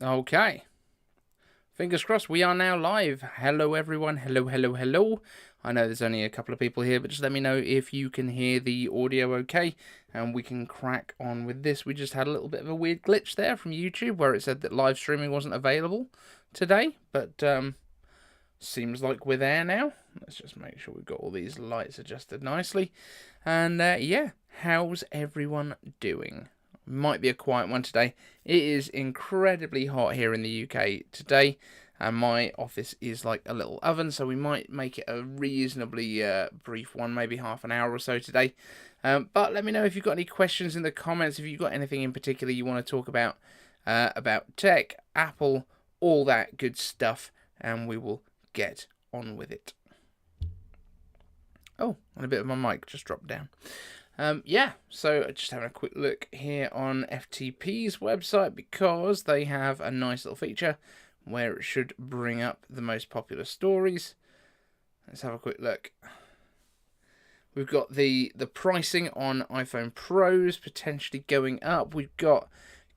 Okay. Fingers crossed, we are now live. Hello, everyone. Hello, hello, hello. I know there's only a couple of people here, but just let me know if you can hear the audio okay, and we can crack on with this. We just had a little bit of a weird glitch there from YouTube where it said that live streaming wasn't available today, but seems like we're there now. Let's just make sure we've got all these lights adjusted nicely. And yeah, how's everyone doing? Might be a quiet one today. It is incredibly hot here in the UK today, and my office is like a little oven, so we might make it a reasonably brief one, maybe half an hour or so today. But let me know if you've got any questions in the comments, if you've got anything in particular you want to talk about tech, Apple, all that good stuff, and we will get on with it. Oh, and a bit of my mic just dropped down. Yeah, so just having a quick look here on FTP's website because they have a nice little feature where it should bring up the most popular stories. Let's have a quick look. We've got the pricing on iPhone Pros potentially going up. We've got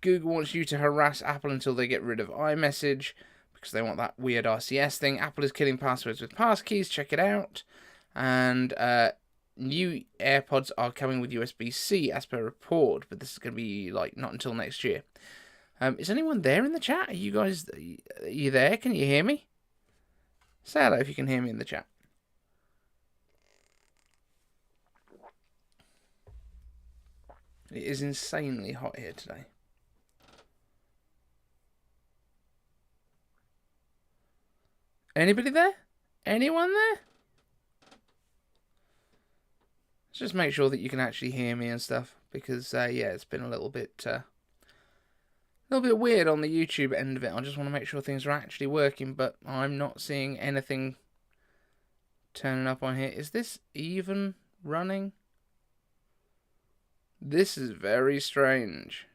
Google wants you to harass Apple until they get rid of iMessage because they want that weird RCS thing. Apple is killing passwords with passkeys. Check it out. And new AirPods are coming with USB-C as per report, but this is going to be like not until next year. Is anyone there in the chat? Are you guys? Are you there? Can you hear me? Say hello if you can hear me in the chat. It is insanely hot here today. Anybody there? Anyone there? Let's just make sure that you can actually hear me and stuff, because yeah, it's been a little bit weird on the YouTube end of it. I just want to make sure things are actually working, but I'm not seeing anything turning up on here. Is this even running? This is very strange.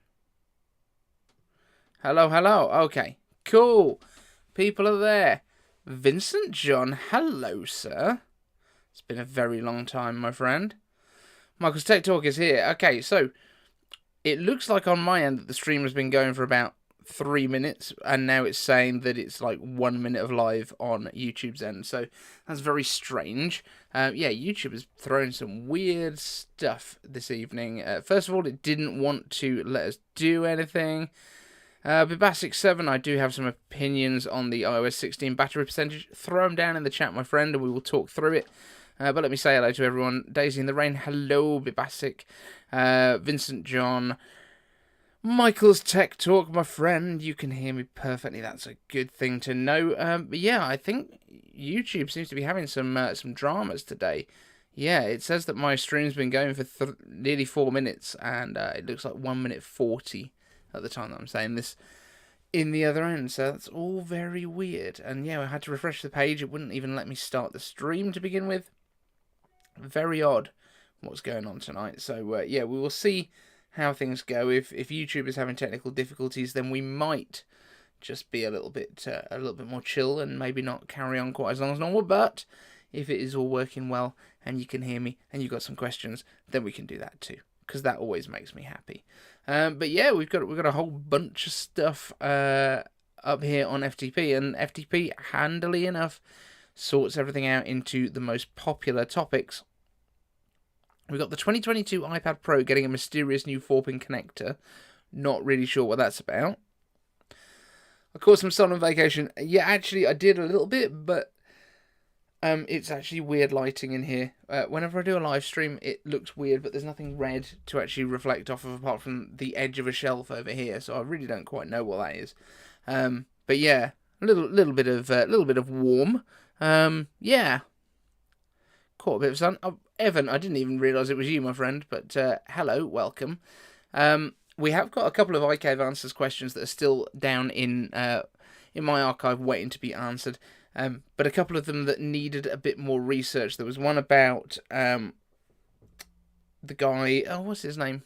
Hello, hello. Okay, cool. People are there. Vincent John, hello, sir. It's been a very long time, my friend. Michael's Tech Talk is here. Okay, so it looks like on my end that the stream has been going for about 3 minutes, and now it's saying that it's like 1 minute of live on YouTube's end. So that's very strange. Yeah, YouTube is throwing some weird stuff this evening. First of all, it didn't want to let us do anything. Bibasic7, I do have some opinions on the iOS 16 battery percentage. Throw them down in the chat, my friend, and we will talk through it. But let me say hello to everyone. Daisy in the Rain, hello, Bibasic. Vincent John. Michael's Tech Talk, my friend. You can hear me perfectly. That's a good thing to know. But yeah, I think YouTube seems to be having some dramas today. Yeah, it says that my stream's been going for nearly 4 minutes, and it looks like 1 minute 40 at the time that I'm saying this in the other end. So that's all very weird. And yeah, I had to refresh the page. It wouldn't even let me start the stream to begin with. Very odd what's going on tonight. So yeah, we will see how things go. If YouTube is having technical difficulties, then we might just be a little bit more chill and maybe not carry on quite as long as normal. But if it is all working well and you can hear me and you've got some questions, then we can do that too, because that always makes me happy. But yeah, we've got a whole bunch of stuff up here on FTP, and FTP handily enough sorts everything out into the most popular topics. We've got the 2022 iPad Pro getting a mysterious new 4-pin connector. Not really sure what that's about. Of course, I'm still on vacation. Yeah, actually, I did a little bit, but it's actually weird lighting in here. Whenever I do a live stream, it looks weird, but there's nothing red to actually reflect off of apart from the edge of a shelf over here. So I really don't quite know what that is. But yeah, a little bit of warm. Yeah, caught a bit of sun. Oh, Evan, I didn't even realise it was you, my friend. But hello, welcome. We have got a couple of iCave Answers questions that are still down in my archive waiting to be answered. But a couple of them that needed a bit more research. There was one about the guy... Oh, what's his name?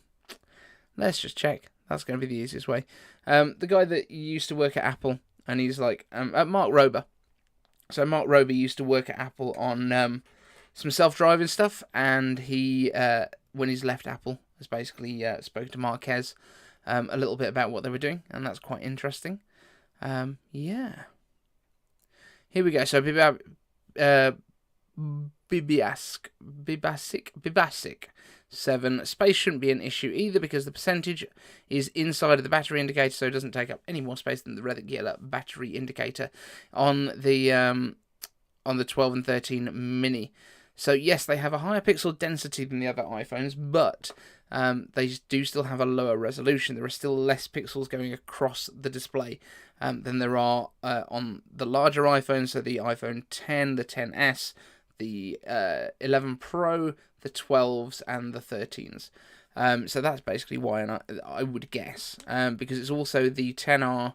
Let's just check. That's going to be the easiest way. The guy that used to work at Apple, and he's like... Mark Rober. So Mark Rober used to work at Apple on some self-driving stuff, and he, when he's left Apple, has basically spoken to Marquez a little bit about what they were doing, and that's quite interesting. Yeah. Here we go. So Bibasic 7. Space shouldn't be an issue either because the percentage is inside of the battery indicator, so it doesn't take up any more space than the regular battery indicator on the 12 and 13 mini. So yes, they have a higher pixel density than the other iPhones, but they do still have a lower resolution. There are still less pixels going across the display than there are on the larger iPhones, so the iPhone 10, the 10s, the 11 Pro, the 12s, and the 13s. So that's basically why I would guess, because it's also the 10R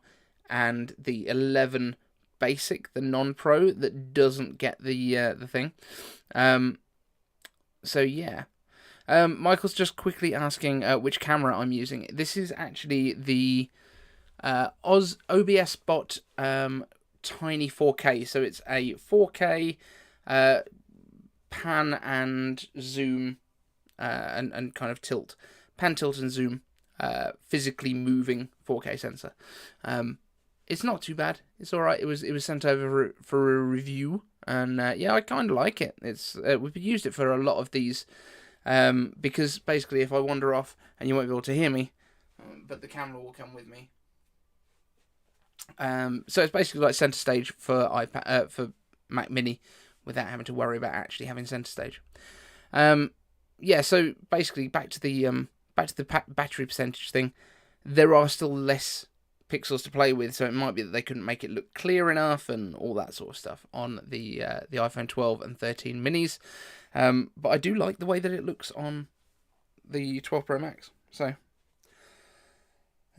and the 11 Basic, the non-Pro, that doesn't get the thing. So yeah. Michael's just quickly asking which camera I'm using. This is actually the OBS Bot Tiny 4K. So it's a 4K pan and zoom and kind of tilt. Pan, tilt, and zoom physically moving 4K sensor. It's not too bad. It's all right. It was sent over for a review, and yeah, I kind of like it. It's we've used it for a lot of these because basically, if I wander off and you won't be able to hear me, but the camera will come with me. So it's basically like center stage for for Mac Mini, without having to worry about actually having center stage. Yeah. So basically, back to the battery percentage thing. There are still less pixels to play with, so it might be that they couldn't make it look clear enough and all that sort of stuff on the iPhone 12 and 13 minis. But I do like the way that it looks on the 12 Pro Max. So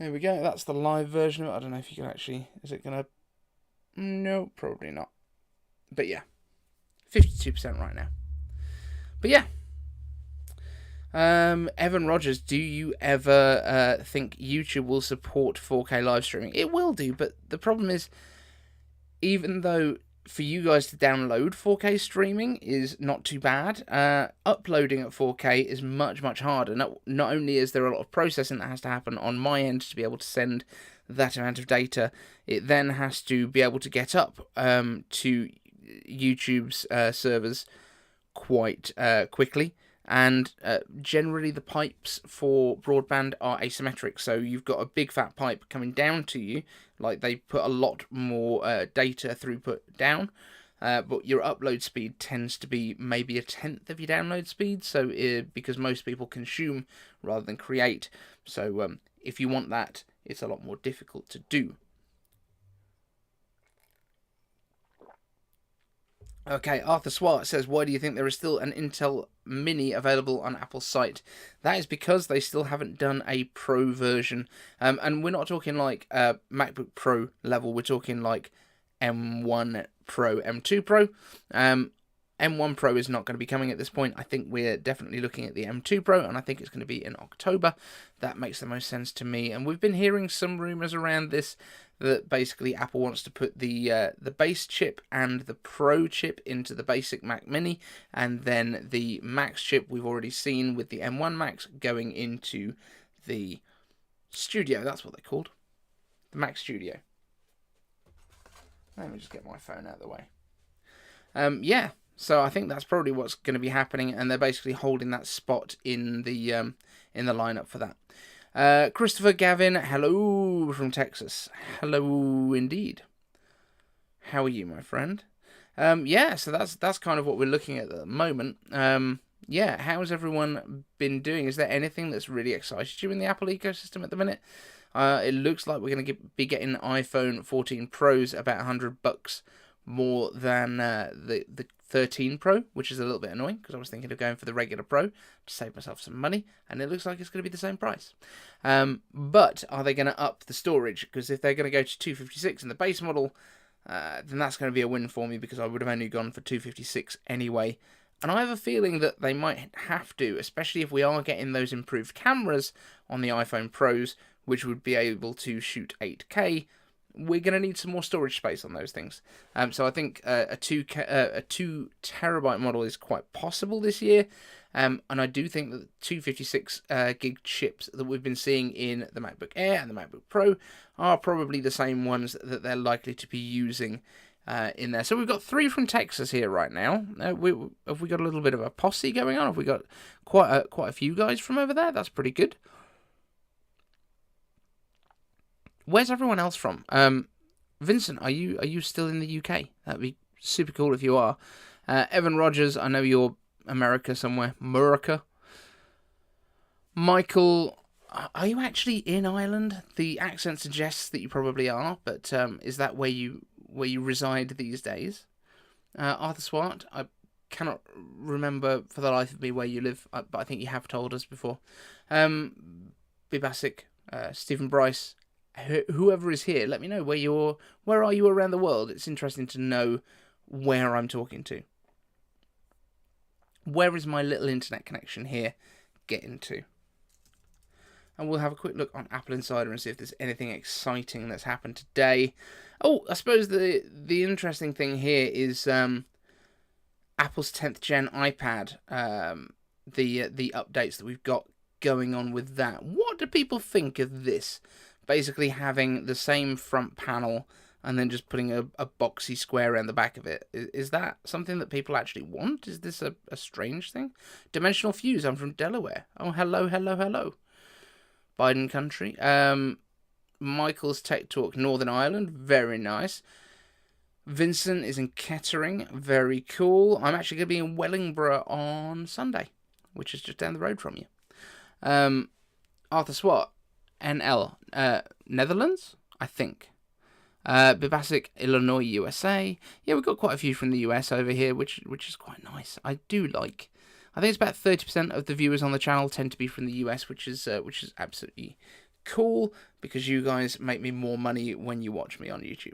there we go. That's the live version of it. I don't know if you can actually... Is it going to... No, probably not. But yeah, 52% right now. But yeah. Evan Rogers, do you ever think YouTube will support 4K live streaming? It will do, but the problem is, even though for you guys to download 4K streaming is not too bad, uploading at 4K is much, much harder. Not only is there a lot of processing that has to happen on my end to be able to send that amount of data, it then has to be able to get up to YouTube's servers quite quickly. And generally the pipes for broadband are asymmetric, so you've got a big fat pipe coming down to you, like they put a lot more data throughput down, but your upload speed tends to be maybe 1/10 of your download speed, so because most people consume rather than create, so if you want that, it's a lot more difficult to do. Okay, Arthur Swart says, why do you think there is still an Intel Mini available on Apple's site? That is because they still haven't done a Pro version. And we're not talking like MacBook Pro level, we're talking like M1 Pro, M2 Pro. M1 Pro is not going to be coming at this point. I think we're definitely looking at the M2 Pro, and I think it's going to be in October. That makes the most sense to me. And we've been hearing some rumours around this, that basically Apple wants to put the base chip and the Pro chip into the basic Mac Mini, and then the Max chip we've already seen with the M1 Max going into the Studio. That's what they're called. The Mac Studio. Let me just get my phone out of the way. Yeah. So I think that's probably what's going to be happening, and they're basically holding that spot in the lineup for that. Christopher Gavin, hello from Texas. Hello indeed. How are you, my friend? Yeah, so that's kind of what we're looking at the moment. Yeah, how's everyone been doing? Is there anything that's really excited you in the Apple ecosystem at the minute? It looks like we're going to be getting iPhone 14 Pros about $100 more than the 13 Pro, which is a little bit annoying because I was thinking of going for the regular Pro to save myself some money, and it looks like it's going to be the same price. But are they going to up the storage? Because if they're going to go to 256 in the base model, then that's going to be a win for me, because I would have only gone for 256 anyway. And I have a feeling that they might have to, especially if we are getting those improved cameras on the iPhone Pros, which would be able to shoot 8K we're going to need some more storage space on those things. So I think a 2 terabyte model is quite possible this year. And I do think that the 256 gig chips that we've been seeing in the MacBook Air and the MacBook Pro are probably the same ones that they're likely to be using in there. So we've got 3 from Texas here right now. Have we got a little bit of a posse going on? Have we got quite a few guys from over there? That's pretty good. Where's everyone else from? Vincent, are you still in the UK? That'd be super cool if you are. Evan Rogers, I know you're America somewhere. Murica. Michael, are you actually in Ireland? The accent suggests that you probably are, but is that where you reside these days? Arthur Swart, I cannot remember for the life of me where you live, but I think you have told us before. Bibasic, Stephen Bryce, whoever is here, let me know where are you around the world. It's interesting to know where I'm talking to. Where is my little internet connection here getting to? And we'll have a quick look on Apple Insider and see if there's anything exciting that's happened today. Oh, I suppose the interesting thing here is Apple's 10th gen iPad, the updates that we've got going on with that. What do people think of this? Basically having the same front panel and then just putting a boxy square around the back of it. Is that something that people actually want? Is this a strange thing? Dimensional Fuse, I'm from Delaware. Oh, hello. Biden country. Michael's Tech Talk, Northern Ireland, very nice. Vincent is in Kettering, very cool. I'm actually going to be in Wellingborough on Sunday, which is just down the road from you. Arthur Swart, NL, Netherlands, I think. Bibasic, Illinois, USA. Yeah, we've got quite a few from the US over here, which is quite nice. I do like. I think it's about 30% of the viewers on the channel tend to be from the US, which is absolutely cool because you guys make me more money when you watch me on YouTube.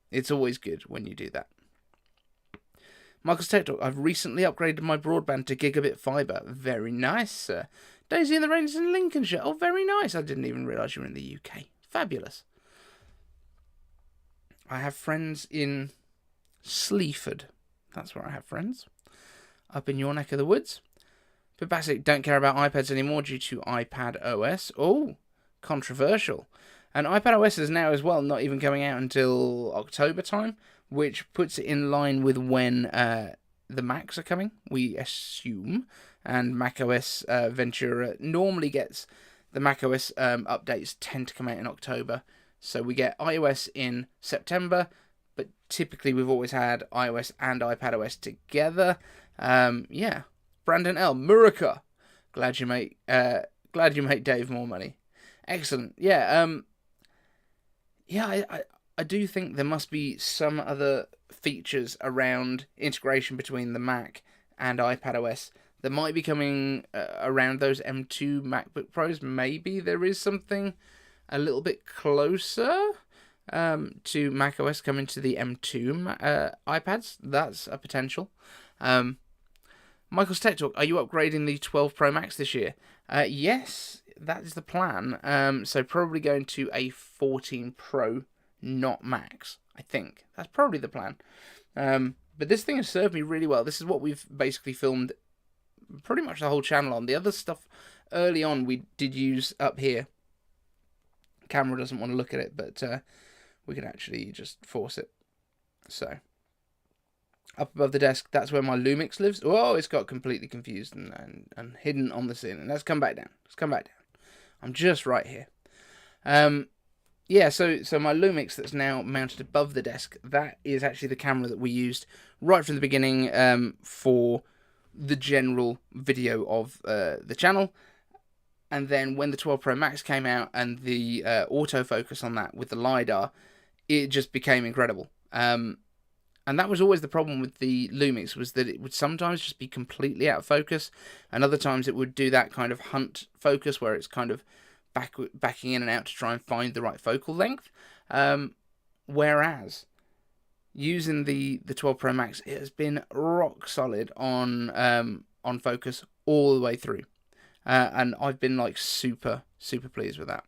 It's always good when you do that. Michael's Tech Talk. I've recently upgraded my broadband to gigabit fibre. Very nice, sir. Daisy and the Rain is in Lincolnshire. Oh, very nice. I didn't even realise you were in the UK. Fabulous. I have friends in Sleaford. That's where I have friends. Up in your neck of the woods. Bibasic don't care about iPads anymore due to iPad OS. Oh, controversial. And iPad OS is now as well not even coming out until October time, which puts it in line with when the Macs are coming, we assume. And macOS Ventura normally gets the macOS updates tend to come out in October. So we get iOS in September, but typically we've always had iOS and iPadOS together. Yeah, Brandon L. Murica. Glad you make Dave more money. Excellent. Yeah. I do think there must be some other features around integration between the Mac and iPadOS that might be coming around those M2 MacBook Pros. Maybe there is something a little bit closer to macOS coming to the M2 iPads. That's a potential. Michael's Tech Talk, are you upgrading the 12 Pro Max this year? Yes, that is the plan. So probably going to a 14 Pro, not Max, I think. That's probably the plan. But this thing has served me really well. This is what we've basically filmed pretty much the whole channel on. The other stuff early on we did use up here. Camera doesn't want to look at it, but we can actually just force it. So, up above the desk, that's where my Lumix lives. Oh, it's got completely confused and hidden on the ceiling. Let's come back down. I'm just right here. Yeah, so my Lumix that's now mounted above the desk, that is actually the camera that we used right from the beginning for the general video of the channel. And then when the 12 Pro Max came out and the autofocus on that with the LiDAR, it just became incredible. And that was always the problem with the Lumix, was that it would sometimes just be completely out of focus, and other times it would do that kind of hunt focus where it's kind of backing in and out to try and find the right focal length. Whereas using the 12 Pro Max, it has been rock solid on focus all the way through. And I've been like super pleased with that.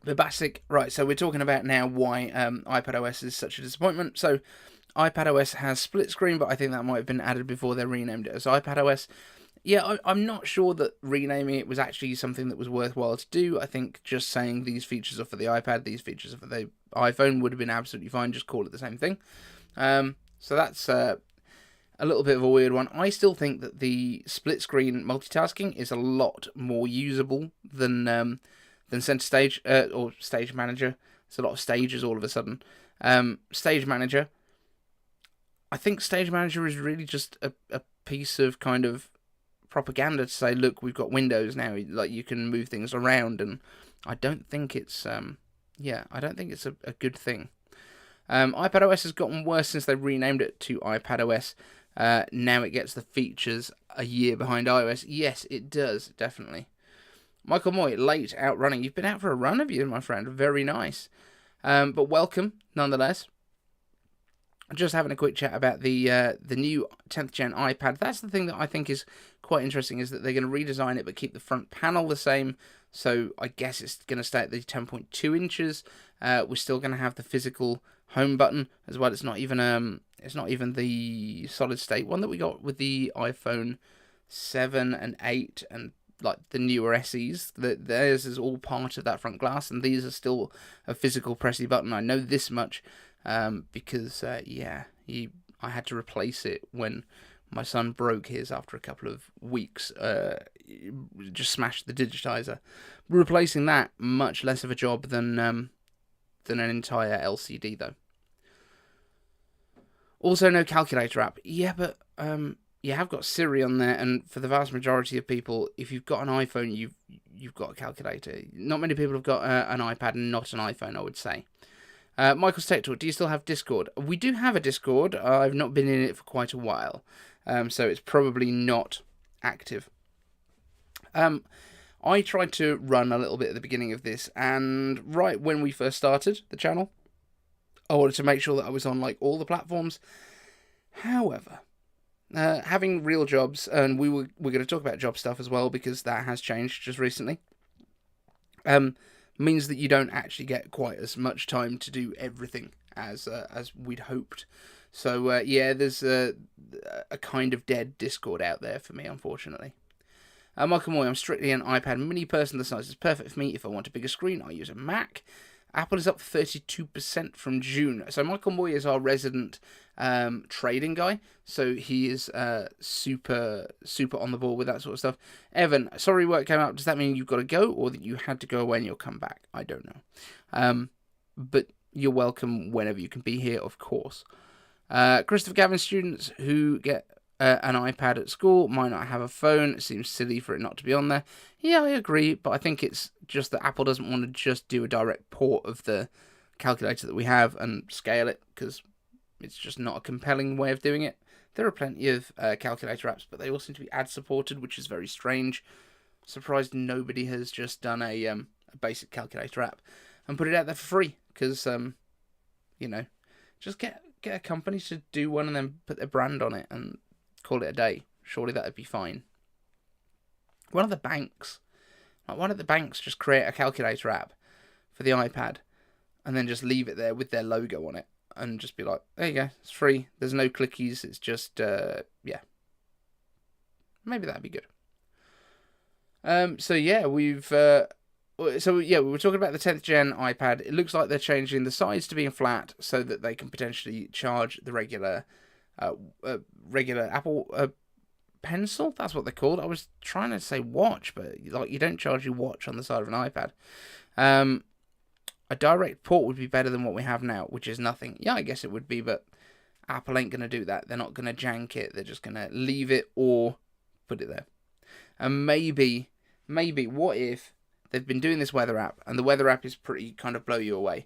The basic, right, so we're talking about now why iPadOS is such a disappointment. So iPadOS has split screen, but I think that might have been added before they renamed it as iPadOS. Yeah, I'm not sure that renaming it was actually something that was worthwhile to do. I think just saying these features are for the iPad, these features are for the iPhone would have been absolutely fine. Just call it the same thing. So that's a little bit of a weird one. I still think that the split screen multitasking is a lot more usable than Center Stage or Stage Manager. It's a lot of stages all of a sudden. Stage Manager. I think Stage Manager is really just a piece of kind of propaganda to say, look, we've got windows now, like you can move things around, and I don't think it's I don't think it's a good thing. iPadOS has gotten worse since they renamed it to iPadOS. Now it gets the features a year behind iOS. Yes, it does, definitely. Michael Moy, late out running. You've been out for a run, have you, my friend? Very nice. But welcome, nonetheless. Just having a quick chat about the new 10th gen iPad. That's the thing that I think is quite interesting, is that they're going to redesign it but keep the front panel the same. So I guess it's going to stay at the 10.2 inches. We're still going to have the physical home button as well. It's not even the solid state one that we got with the iPhone 7 and 8 and like the newer SEs. Theirs is all part of that front glass, and these are still a physical pressy button. I know this much. Because I had to replace it when my son broke his after a couple of weeks. Just smashed the digitizer. Replacing that, much less of a job than an entire LCD though. Also, no calculator app. Yeah, but you have got Siri on there, and for the vast majority of people, if you've got an iPhone, you've got a calculator. Not many people have got an iPad and not an iPhone, I would say. Michael's Tech Talk, do you still have Discord? We do have a Discord. I've not been in it for quite a while, so it's probably not active. I tried to run a little bit at the beginning of this, and right when we first started the channel, I wanted to make sure that I was on like all the platforms. However, having real jobs, and we're going to talk about job stuff as well because that has changed just recently. Means that you don't actually get quite as much time to do everything as we'd hoped. So there's a kind of dead Discord out there for me, unfortunately. Michael Moy, I'm strictly an iPad mini person. The size is perfect for me. If I want a bigger screen, I use a Mac. Apple is up 32% from June. So Michael Moy is our resident trading guy. So he is super on the ball with that sort of stuff. Evan, sorry work came out. Does that mean you've got to go, or that you had to go away and you'll come back? I don't know. But you're welcome whenever you can be here, of course. Christopher Gavin, students who get an iPad at school might not have a phone. It seems silly for it not to be on there. Yeah, I agree, but I think it's just that Apple doesn't want to just do a direct port of the calculator that we have and scale it, because it's just not a compelling way of doing it. There are plenty of calculator apps, but they all seem to be ad-supported, which is very strange. Surprised nobody has just done a basic calculator app and put it out there for free, because, just get a company to do one and then put their brand on it and call it a day. Surely that would be fine. Why don't the banks just create a calculator app for the iPad and then just leave it there with their logo on it and just be like, there you go, it's free. There's no clickies. It's just, maybe that'd be good. We were talking about the 10th gen iPad. It looks like they're changing the sides to being flat so that they can potentially charge the regular Apple Pencil. That's what they're called. I was trying to say watch, but like you don't charge your watch on the side of an iPad. A direct port would be better than what we have now, which is nothing. Yeah, I guess it would be, but Apple ain't going to do that. They're not going to jank it. They're just going to leave it or put it there. And maybe, what if they've been doing this weather app, and the weather app is pretty kind of blow you away,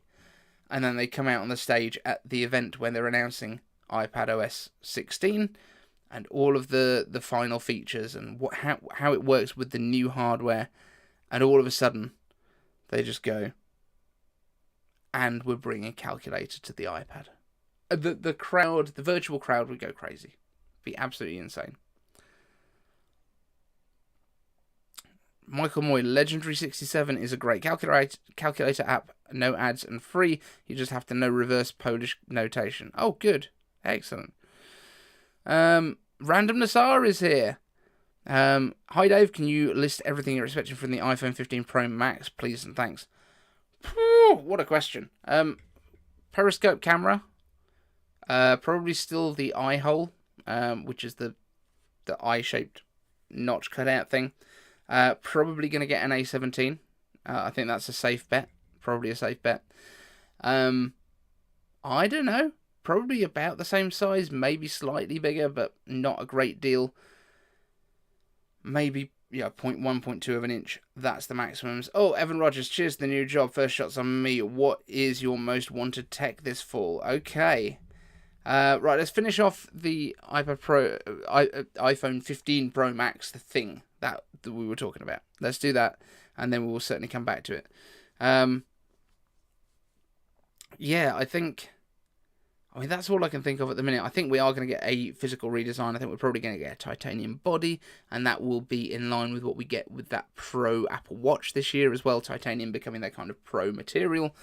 and then they come out on the stage at the event when they're announcing iPadOS 16 and all of the final features and how it works with the new hardware, and all of a sudden they just go, and we're bringing a calculator to the iPad. The crowd, the virtual crowd, would go crazy. Be absolutely insane. Michael Moy, Legendary 67 is a great calculator app, no ads and free. You just have to know reverse Polish notation. Oh, good. Excellent. Random Nassar is here. Hi Dave, can you list everything you're expecting from the iPhone 15 Pro Max, please and thanks? What a question. Periscope camera. Probably still the eye hole, which is the eye-shaped notch cutout thing. Probably going to get an A17. I think that's a safe bet. Probably a safe bet. I don't know. Probably about the same size, maybe slightly bigger, but not a great deal. Maybe, 0.1, 0.2 of an inch. That's the maximums. Oh, Evan Rogers, cheers to the new job. First shots on me. What is your most wanted tech this fall? Okay. Right, let's finish off the iPad Pro, iPhone 15 Pro Max, the thing that we were talking about. Let's do that, and then we will certainly come back to it. I mean, that's all I can think of at the minute. I think we are going to get a physical redesign. I think we're probably going to get a titanium body, and that will be in line with what we get with that Pro Apple Watch this year as well. Titanium becoming that kind of Pro material.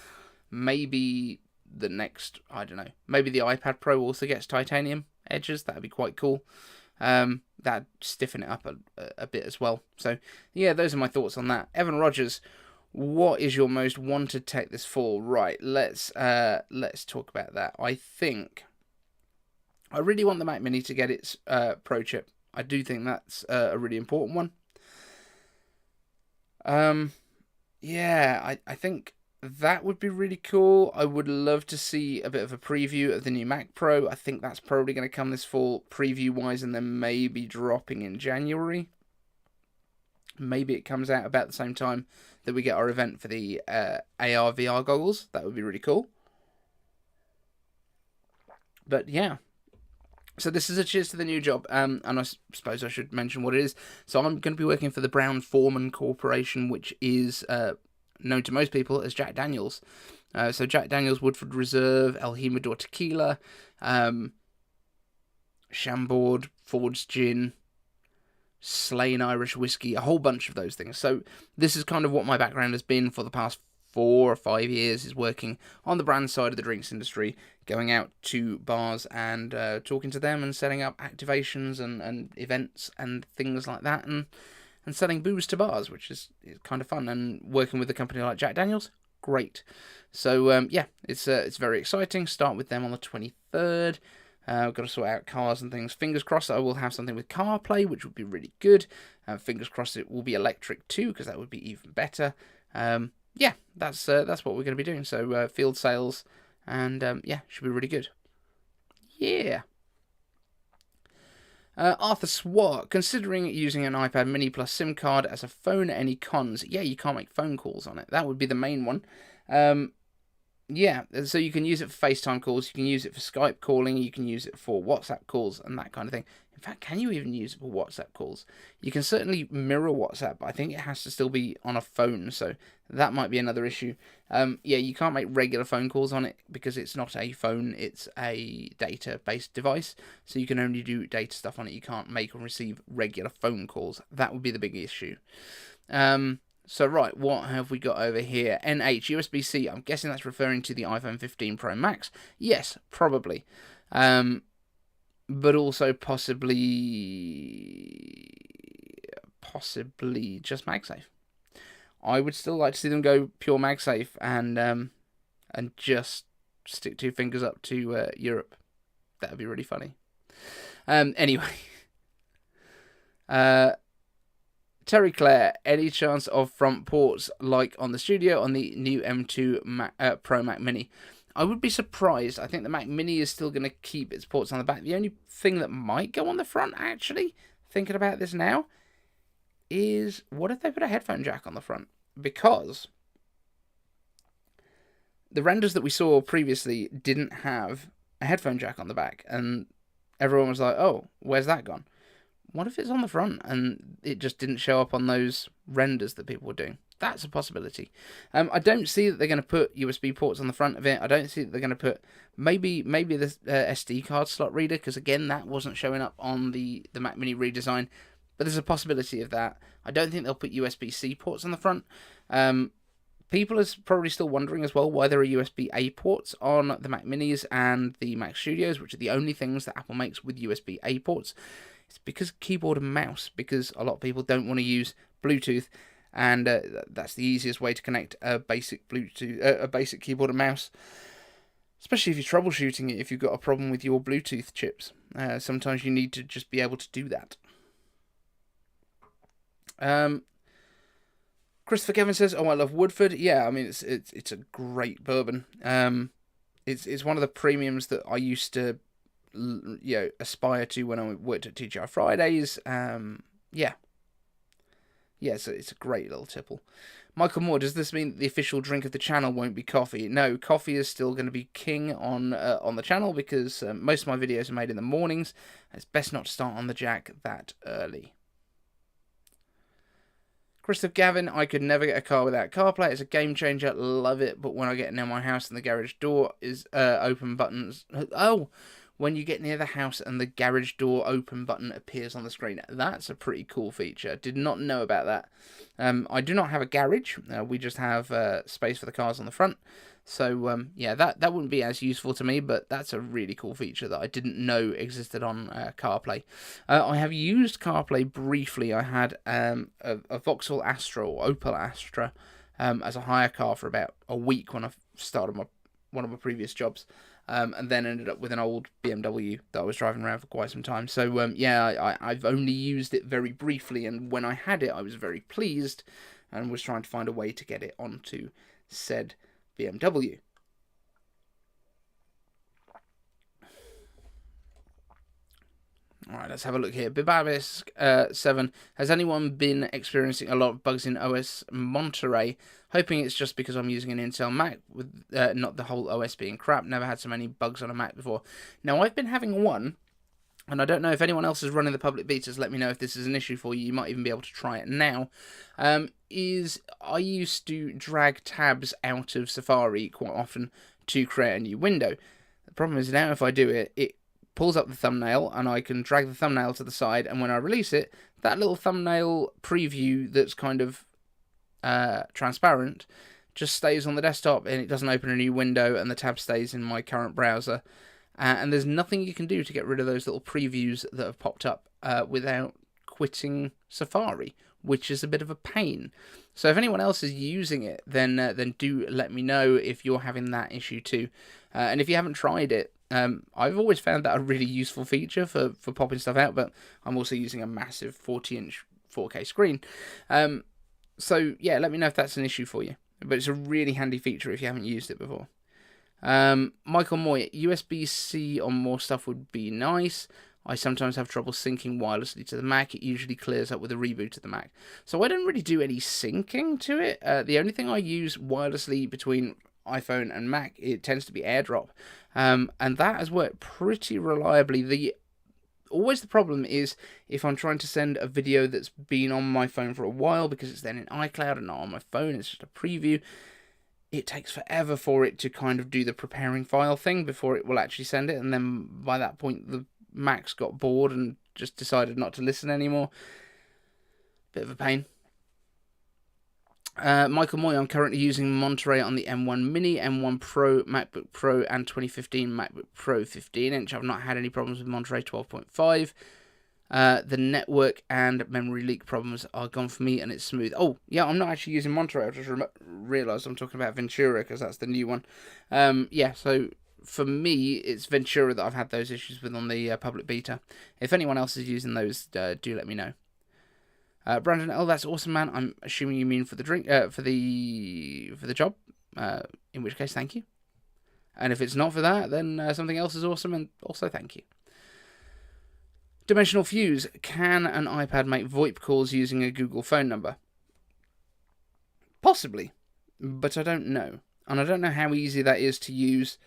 Maybe the next, I don't know, maybe the iPad Pro also gets titanium edges. That would be quite cool. That'd stiffen it up a bit as well. So, yeah, those are my thoughts on that. Evan Rogers, what is your most wanted tech this fall? Right, let's talk about that. I think I really want the Mac Mini to get its Pro chip. I do think that's a really important one. I think that would be really cool. I would love to see a bit of a preview of the new Mac Pro. I think that's probably going to come this fall, preview-wise, and then maybe dropping in January. Maybe it comes out about the same time that we get our event for the AR VR goggles. That would be really cool. But yeah. So this is a cheers to the new job, and I suppose I should mention what it is. So I'm going to be working for the Brown-Forman Corporation, which is known to most people as Jack Daniels. So Jack Daniels, Woodford Reserve, El Jimador Tequila, Chambord, Ford's Gin, Slain Irish Whiskey, a whole bunch of those things. So this is kind of what my background has been for the past 4 or 5 years, is working on the brand side of the drinks industry, going out to bars and talking to them and setting up activations and events and things like that, and selling booze to bars, which is kind of fun. And working with a company like Jack Daniels, great. So it's very exciting. Start with them on the 23rd. I've got to sort out cars and things. Fingers crossed I will have something with CarPlay, which would be really good. Fingers crossed it will be electric too, because that would be even better. That's what we're going to be doing. So field sales, and should be really good. Yeah. Arthur Swart, considering using an iPad Mini plus SIM card as a phone, any cons? Yeah, you can't make phone calls on it. That would be the main one. So you can use it for FaceTime calls, you can use it for Skype calling, you can use it for WhatsApp calls and that kind of thing. In fact, can you even use it for WhatsApp calls? You can certainly mirror WhatsApp, but I think it has to still be on a phone, so that might be another issue. You can't make regular phone calls on it because it's not a phone, it's a data-based device, so you can only do data stuff on it. You can't make or receive regular phone calls. That would be the big issue. So right, what have we got over here? NH, USB-C, I'm guessing that's referring to the iPhone 15 Pro Max. Yes, probably. But also possibly just MagSafe. I would still like to see them go pure MagSafe and just stick 2 fingers up to Europe. That would be really funny. Anyway. Terry Clare, any chance of front ports like on the Studio on the new M2 Pro Mac Mini? I would be surprised. I think the Mac Mini is still going to keep its ports on the back. The only thing that might go on the front, actually, thinking about this now, is what if they put a headphone jack on the front? Because the renders that we saw previously didn't have a headphone jack on the back, and everyone was like, oh, where's that gone? What if it's on the front and it just didn't show up on those renders that people were doing? That's a possibility. I don't see that they're going to put USB ports on the front of it. I don't see that they're going to put maybe the SD card slot reader, because again, that wasn't showing up on the Mac Mini redesign. But there's a possibility of that. I don't think they'll put USB-C ports on the front. People are probably still wondering as well why there are USB-A ports on the Mac Minis and the Mac Studios, which are the only things that Apple makes with USB-A ports. It's because keyboard and mouse, because a lot of people don't want to use Bluetooth, and that's the easiest way to connect a basic a basic keyboard and mouse. Especially if you're troubleshooting it, if you've got a problem with your Bluetooth chips. Sometimes you need to just be able to do that. Christopher Kevin says, "Oh, I love Woodford." Yeah, I mean it's a great bourbon. It's one of the premiums that I used to, aspire to when I worked at TGI Fridays. So it's a great little tipple. Michael Moore, does this mean the official drink of the channel won't be coffee? No, coffee is still going to be king on the channel because most of my videos are made in the mornings. It's best not to start on the jack that early. Christopher Gavin, I could never get a car without CarPlay. It's a game changer. Love it. But when I get near my house and the garage door is open buttons... Oh, when you get near the house and the garage door open button appears on the screen. That's a pretty cool feature. Did not know about that. I do not have a garage. We just have space for the cars on the front. So, that wouldn't be as useful to me, but that's a really cool feature that I didn't know existed on CarPlay. I have used CarPlay briefly. I had a Vauxhall Astra or Opel Astra as a hire car for about a week when I started one of my previous jobs. And then ended up with an old BMW that I was driving around for quite some time. So, I've only used it very briefly, and when I had it, I was very pleased and was trying to find a way to get it onto said BMW. Alright, let's have a look here. Bibabis7, has anyone been experiencing a lot of bugs in OS Monterey? Hoping it's just because I'm using an Intel Mac, with not the whole OS being crap. Never had so many bugs on a Mac before. Now, I've been having one, and I don't know if anyone else is running the public betas. Let me know if this is an issue for you. You might even be able to try it now. Is I used to drag tabs out of Safari quite often to create a new window. The problem is now if I do it, it pulls up the thumbnail, and I can drag the thumbnail to the side, and when I release it, that little thumbnail preview that's kind of transparent just stays on the desktop, and it doesn't open a new window, and the tab stays in my current browser. And there's nothing you can do to get rid of those little previews that have popped up without quitting Safari, which is a bit of a pain. So if anyone else is using it, then do let me know if you're having that issue too. And if you haven't tried it, I've always found that a really useful feature for popping stuff out, but I'm also using a massive 40-inch 4K screen. So yeah, let me know if that's an issue for you. But it's a really handy feature if you haven't used it before. Michael Moy, USB-C on more stuff would be nice. I sometimes have trouble syncing wirelessly to the Mac. It usually clears up with a reboot of the Mac. So I don't really do any syncing to it. The only thing I use wirelessly between iPhone and Mac, it tends to be AirDrop. And that has worked pretty reliably. Always the problem is if I'm trying to send a video that's been on my phone for a while, because it's then in iCloud and not on my phone, it's just a preview. It takes forever for it to kind of do the preparing file thing before it will actually send it, and then by that point the Mac's got bored and just decided not to listen anymore. Bit of a pain. Michael Moy, I'm currently using Monterey on the M1 Mini, M1 Pro, MacBook Pro, and 2015 MacBook Pro 15-inch. I've not had any problems with Monterey 12.5. The network and memory leak problems are gone for me, and it's smooth. Oh, yeah, I'm not actually using Monterey. I just realised I'm talking about Ventura, because that's the new one. So for me, it's Ventura that I've had those issues with on the public beta. If anyone else is using those, do let me know. Brandon, oh, that's awesome, man. I'm assuming you mean for the drink, for the job. In which case, thank you. And if it's not for that, then something else is awesome, and also thank you. Dimensional Fuse, can an iPad make VoIP calls using a Google phone number? Possibly, but I don't know. And I don't know how easy that is to use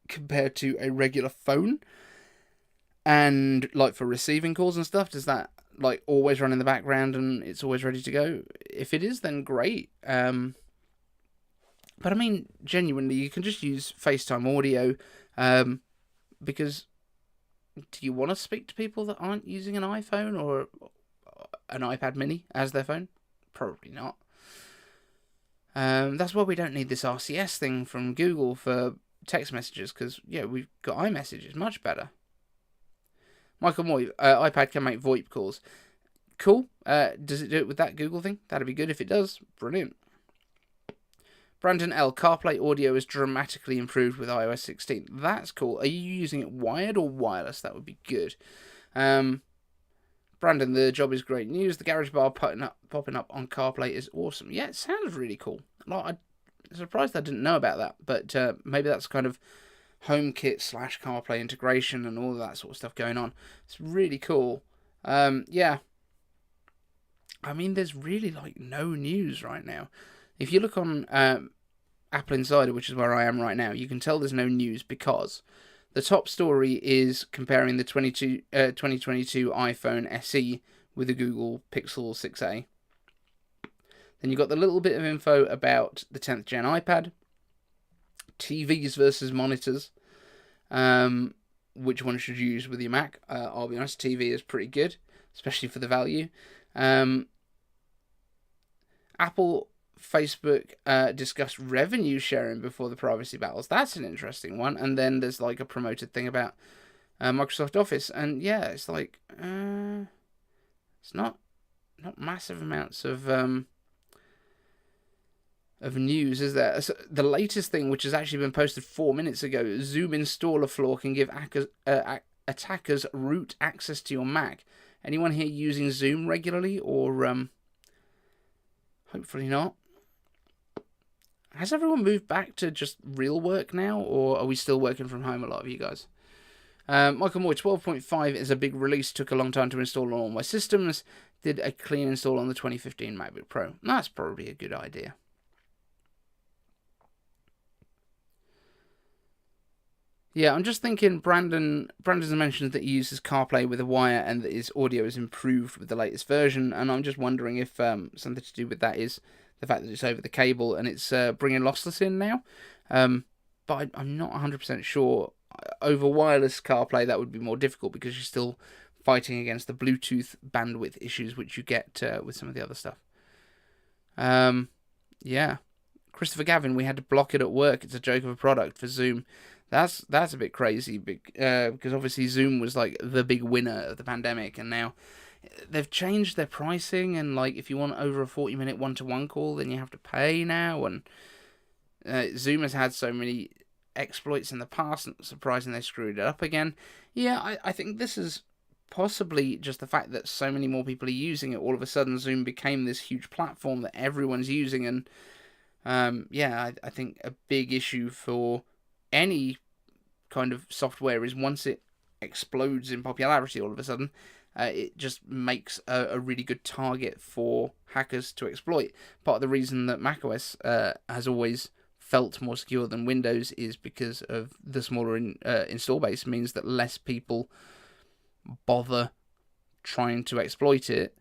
compared to a regular phone. And, like, for receiving calls and stuff, does that, like, always run in the background and it's always ready to go? If it is, then great. But, I mean, genuinely, you can just use FaceTime audio, because do you want to speak to people that aren't using an iPhone? Or an iPad mini as their phone? Probably not. That's why we don't need this RCS thing from Google for text messages, because, yeah, we've got iMessage. It's much better. Michael Moy, iPad can make VoIP calls. Cool. Does it do it with that Google thing? That'd be good if it does. Brilliant. Brandon L. CarPlay audio is dramatically improved with iOS 16. That's cool. Are you using it wired or wireless? That would be good. Brandon, the job is great news. The garage bar popping up on CarPlay is awesome. Yeah, it sounds really cool. Like, I'm surprised I didn't know about that, but maybe that's kind of HomeKit / CarPlay integration and all of that sort of stuff going on. It's really cool. Yeah. I mean, there's really like no news right now. If you look on Apple Insider, which is where I am right now, you can tell there's no news because the top story is comparing the 2022 iPhone SE with the Google Pixel 6a. Then you've got the little bit of info about the 10th gen iPad, TVs versus monitors, which one should you use with your Mac. I'll be honest, TV is pretty good, especially for the value. Apple, Facebook discussed revenue sharing before the privacy battles. That's an interesting one. And then there's like a promoted thing about Microsoft Office. And yeah, it's like it's not massive amounts of news, is there? So the latest thing, which has actually been posted 4 minutes ago, Zoom installer flaw can give attackers root access to your Mac. Anyone here using Zoom regularly, or hopefully not? Has everyone moved back to just real work now, or are we still working from home, a lot of you guys? Michael Moore, 12.5 is a big release. Took a long time to install on all my systems. Did a clean install on the 2015 MacBook Pro. That's probably a good idea. Yeah, I'm just thinking Brandon's mentioned that he uses CarPlay with a wire and that his audio is improved with the latest version, and I'm just wondering if something to do with that is the fact that it's over the cable and it's bringing lossless in now. But I'm not 100% sure. Over wireless CarPlay, that would be more difficult because you're still fighting against the Bluetooth bandwidth issues which you get with some of the other stuff. Yeah. Christopher Gavin, we had to block it at work. It's a joke of a product for Zoom. That's a bit crazy because obviously Zoom was like the big winner of the pandemic, and now they've changed their pricing, and like if you want over a 40-minute one-to-one call, then you have to pay now, and Zoom has had so many exploits in the past, and it's surprising they screwed it up again. Yeah, I think this is possibly just the fact that so many more people are using it. All of a sudden, Zoom became this huge platform that everyone's using, and yeah, I think a big issue for any kind of software is once it explodes in popularity all of a sudden, it just makes a really good target for hackers to exploit. Part of the reason that macOS has always felt more secure than Windows is because of the smaller install base means that less people bother trying to exploit it.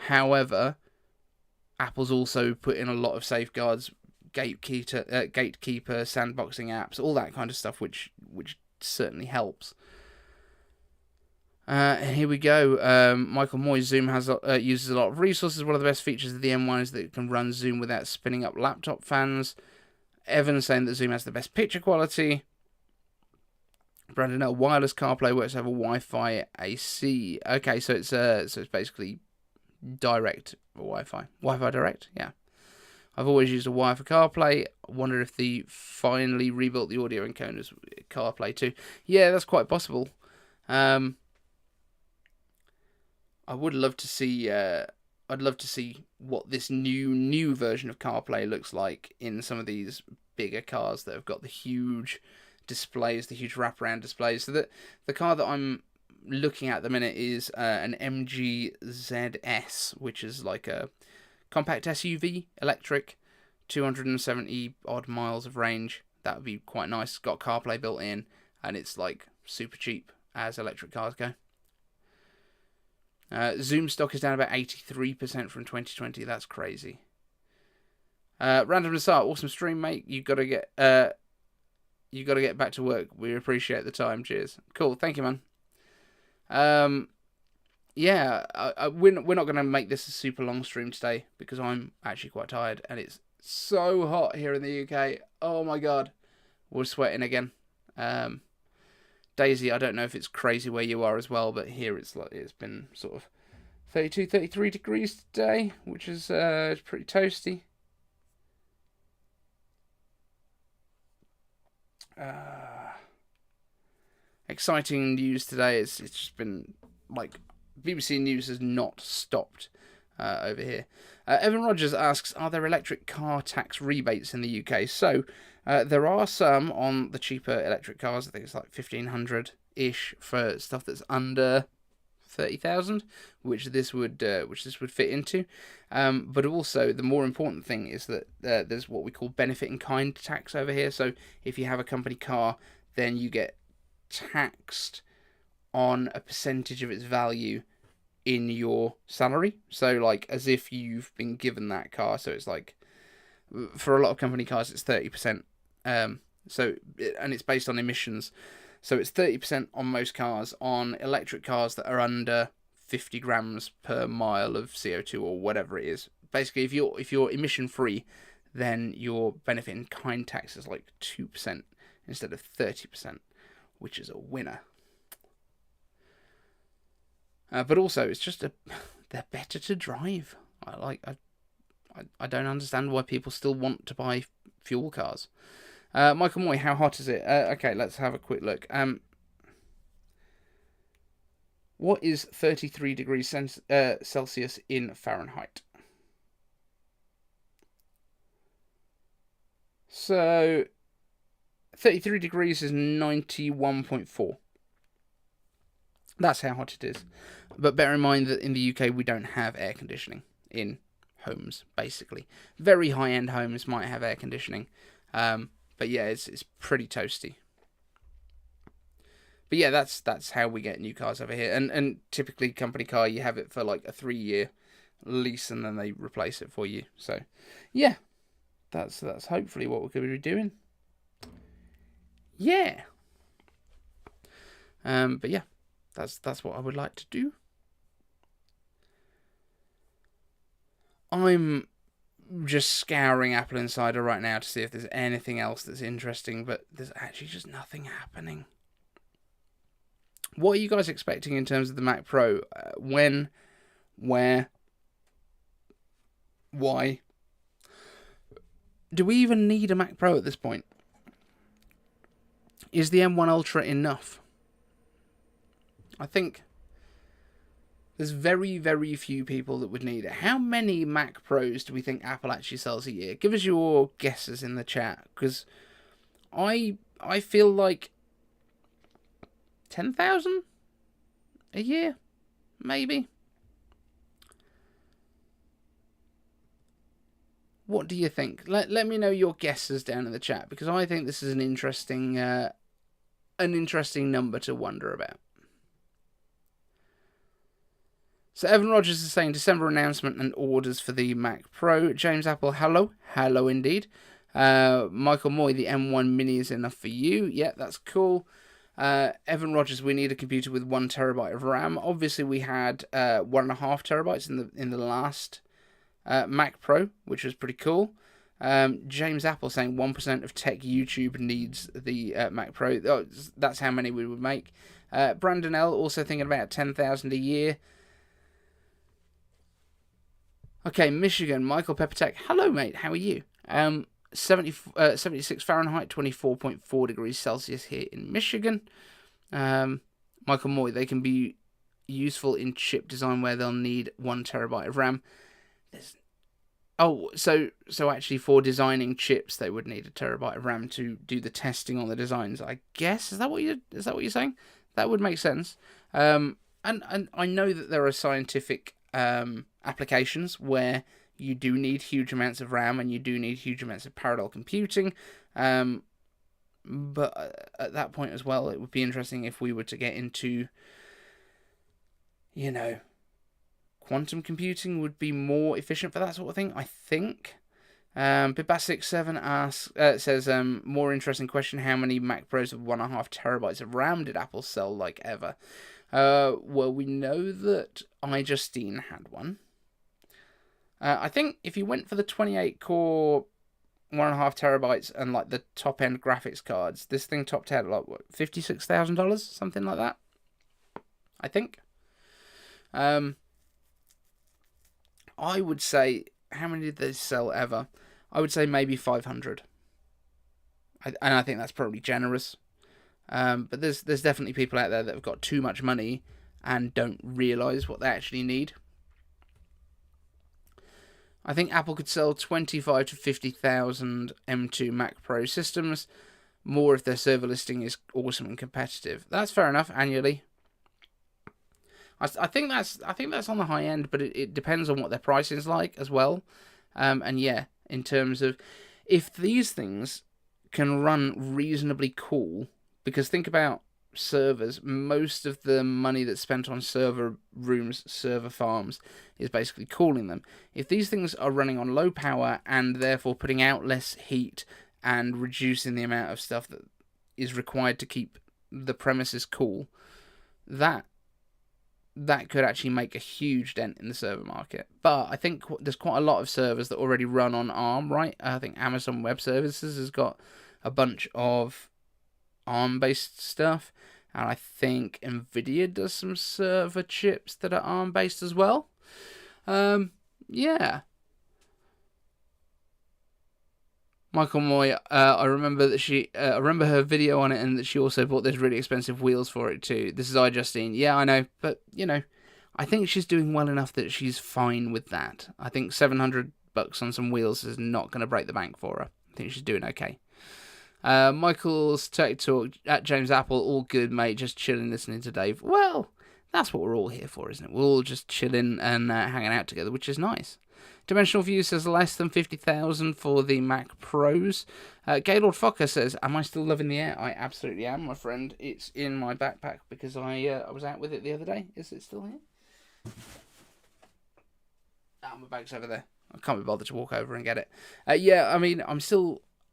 However, Apple's also put in a lot of safeguards, gatekeeper, sandboxing apps, all that kind of stuff, which certainly helps. Here we go. Michael Moyes, Zoom uses a lot of resources. One of the best features of the M1 is that it can run Zoom without spinning up laptop fans. Evan saying that Zoom has the best picture quality. Brandon L, wireless CarPlay works over Wi-Fi AC. Okay, so it's basically direct Wi-Fi. Wi-Fi direct, yeah. I've always used a wire for CarPlay. I wonder if they finally rebuilt the audio encoders with CarPlay too. Yeah, that's quite possible. I would love to see. I'd love to see what this new version of CarPlay looks like in some of these bigger cars that have got the huge displays, the huge wraparound displays. So that the car that I'm looking at the minute is an MG ZS, which is like a compact SUV, electric, 270 odd miles of range. That would be quite nice. It's got CarPlay built in, and it's like super cheap as electric cars go. Zoom stock is down about 83% from 2020. That's crazy. Random Nassar, awesome stream, mate. You gotta get back to work. We appreciate the time. Cheers. Cool. Thank you, man. yeah, we're not going to make this a super long stream today because I'm actually quite tired and it's so hot here in the UK. Oh my god, we're sweating again. Daisy, I don't know if it's crazy where you are as well, but here it's been sort of 32, 33 degrees today, which is pretty toasty. Exciting news today. It's just been like BBC News has not stopped over here. Evan Rogers asks, are there electric car tax rebates in the UK? So there are some on the cheaper electric cars. I think it's like 1,500-ish for stuff that's under 30,000, which this would fit into. But also the more important thing is that there's what we call benefit in kind tax over here. So if you have a company car, then you get taxed on a percentage of its value in your salary. So like as if you've been given that car. So it's like for a lot of company cars it's 30%. And it's based on emissions. So it's 30% on most cars. On electric cars that are under 50 grams per mile of CO2 or whatever it is. Basically, if you're emission free, then your benefit in kind tax is like 2% instead of 30%, which is a winner. But also, it's just they're better to drive. I don't understand why people still want to buy fuel cars. Michael Moy, how hot is it? Okay, let's have a quick look. What is 33 degrees Celsius in Fahrenheit? So, 33 degrees is 91.4. That's how hot it is. But bear in mind that in the UK we don't have air conditioning in homes, basically. Very high-end homes might have air conditioning. But yeah, it's pretty toasty. But yeah, that's how we get new cars over here. And typically company car, you have it for like a 3-year lease and then they replace it for you. So yeah, that's hopefully what we're going to be doing. Yeah. But yeah, that's what I would like to do. I'm just scouring Apple Insider right now to see if there's anything else that's interesting, but there's actually just nothing happening. What are you guys expecting in terms of the Mac Pro? When? Where? Why? Do we even need a Mac Pro at this point? Is the M1 Ultra enough? I think there's very, very few people that would need it. How many Mac Pros do we think Apple actually sells a year? Give us your guesses in the chat, because I feel like 10,000 a year, maybe. What do you think? Let me know your guesses down in the chat, because I think this is an interesting number to wonder about. So Evan Rogers is saying December announcement and orders for the Mac Pro. James Apple, hello indeed. Michael Moy, the M1 Mini is enough for you. Yeah, that's cool. Evan Rogers, we need a computer with 1 terabyte of RAM. Obviously, we had 1.5 terabytes in the last Mac Pro, which was pretty cool. James Apple saying 1% of tech YouTube needs the Mac Pro. Oh, that's how many we would make. Brandon L also thinking about 10,000 a year. Okay, Michigan, Michael Peppertech. Hello, mate. How are you? 76 Fahrenheit, 24.4 degrees Celsius here in Michigan. Michael Moy, they can be useful in chip design where they'll need 1 terabyte of RAM. So actually for designing chips, they would need 1 terabyte of RAM to do the testing on the designs, I guess. Is that what you're saying? That would make sense. And I know that there are scientific applications where you do need huge amounts of RAM and you do need huge amounts of parallel computing. But at that point as well, it would be interesting if we were to get into, quantum computing would be more efficient for that sort of thing, I think. Bibas67 says, more interesting question, how many Mac Pros of 1.5 terabytes of RAM did Apple sell like ever? Well, we know that iJustine had one. I think if you went for the 28 core, 1.5 terabytes, and like the top end graphics cards, this thing topped out at like what, $56,000, something like that. I think. I would say, how many did they sell ever? I would say maybe 500. And I think that's probably generous. But there's definitely people out there that have got too much money and don't realise what they actually need. I think Apple could sell 25 to 50,000 M2 Mac Pro systems, more if their server listing is awesome and competitive. That's fair enough annually. I think that's on the high end, but it depends on what their pricing is like as well. And yeah, in terms of if these things can run reasonably cool, because think about servers, most of the money that's spent on server rooms, server farms, is basically cooling them. If these things are running on low power and therefore putting out less heat and reducing the amount of stuff that is required to keep the premises cool, that could actually make a huge dent in the server market. But I think there's quite a lot of servers that already run on ARM, right? I think Amazon Web Services has got a bunch of ARM-based stuff, and I think NVIDIA does some server chips that are ARM-based as well. Yeah. Michael Moy, I remember that I remember her video on it, and that she also bought those really expensive wheels for it too. This is iJustine. Yeah, I know, but I think she's doing well enough that she's fine with that. I think $700 on some wheels is not going to break the bank for her. I think she's doing okay. Michael's Tech Talk at James Apple, all good, mate. Just chilling, listening to Dave. Well, that's what we're all here for, isn't it? We're all just chilling and hanging out together, which is nice. Dimensional View says less than 50,000 for the Mac Pros. Gaylord Fokker says, am I still loving the Air? I absolutely am, my friend. It's in my backpack because I was out with it the other day. Is it still here? My bag's over there. I can't be bothered to walk over and get it. Yeah, I mean,